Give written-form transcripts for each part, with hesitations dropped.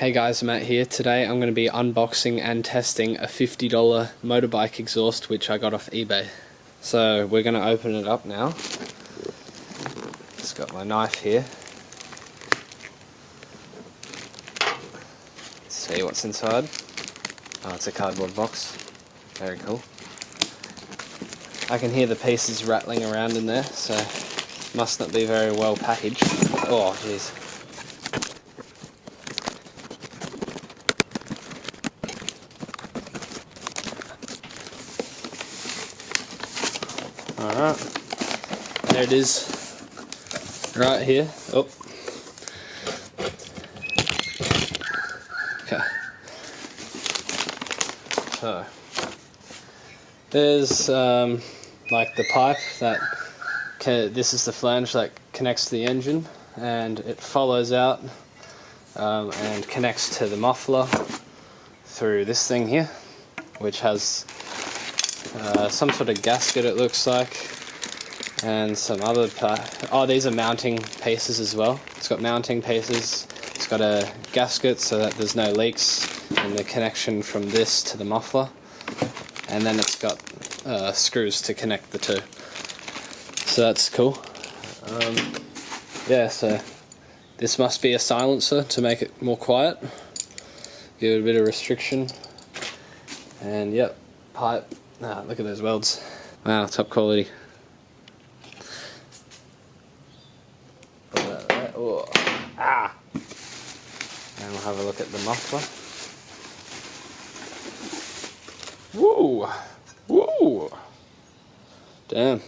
Hey guys, Matt here. Today I'm going to be unboxing and testing a $50 motorbike exhaust which I got off eBay. So we're going to open it up now. Just got my knife here. Let's see what's inside. Oh, it's a cardboard box. Very cool. I can hear the pieces rattling around in there, so must not be very well packaged. Oh jeez. Alright, there it is, right here. Oh, okay. So there's like the pipe that this is the flange that connects to the engine, and it follows out and connects to the muffler through this thing here, which has some sort of gasket, it looks like, and some other these are mounting pieces as well. It's got mounting pieces, it's got a gasket so that there's no leaks in the connection from this to the muffler, and then it's got screws to connect the two. So that's cool. Yeah, so this must be a silencer to make it more quiet, give it a bit of restriction, and yep, pipe. Look at those welds. Wow, top quality. Oh. Ah! And we'll have a look at the muffler. Woo! Woo! Damn.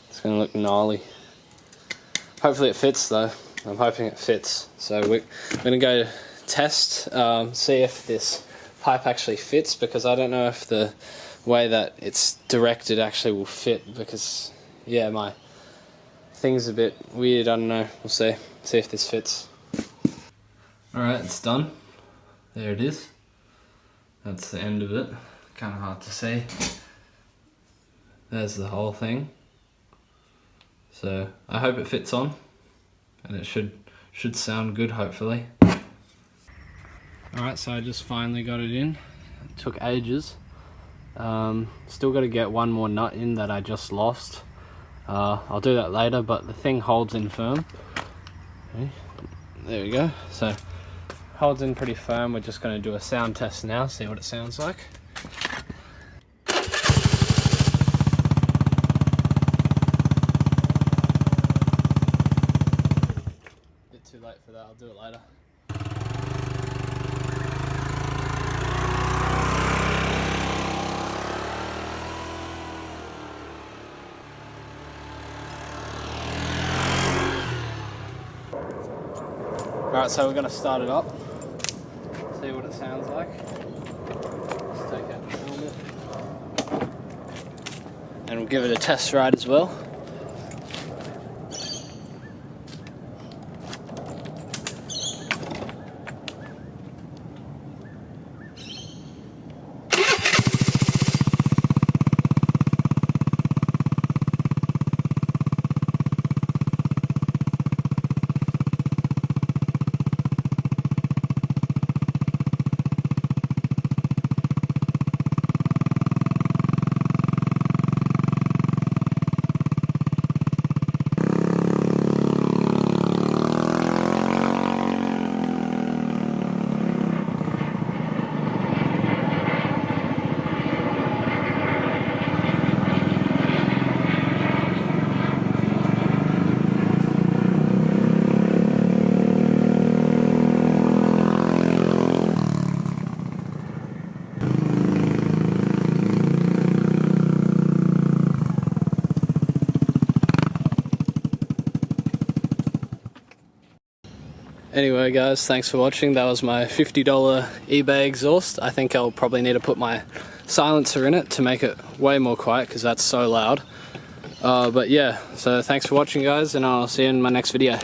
It's gonna look gnarly. Hopefully it fits though. I'm hoping it fits. So we're gonna go test, see if this pipe actually fits, because I don't know if the way that it's directed actually will fit, because yeah, my thing's a bit weird. I don't know, we'll see if this fits. Alright, it's done. There it is. That's the end of it. Kind of hard to see. There's the whole thing. So I hope it fits on, and it should sound good, hopefully. Alright, so I just finally got it in. It took ages. Still got to get one more nut in that I just lost. I'll do that later, but the thing holds in firm. Okay. There we go. So holds in pretty firm. We're just going to do a sound test now, see what it sounds like. Bit too late for that, I'll do it later. Alright, so we're going to start it up, see what it sounds like. Let's take out the helmet, and we'll give it a test ride as well. Anyway guys, thanks for watching. That was my $50 eBay exhaust. I think I'll probably need to put my silencer in it to make it way more quiet, because that's so loud. But yeah, so thanks for watching guys, and I'll see you in my next video.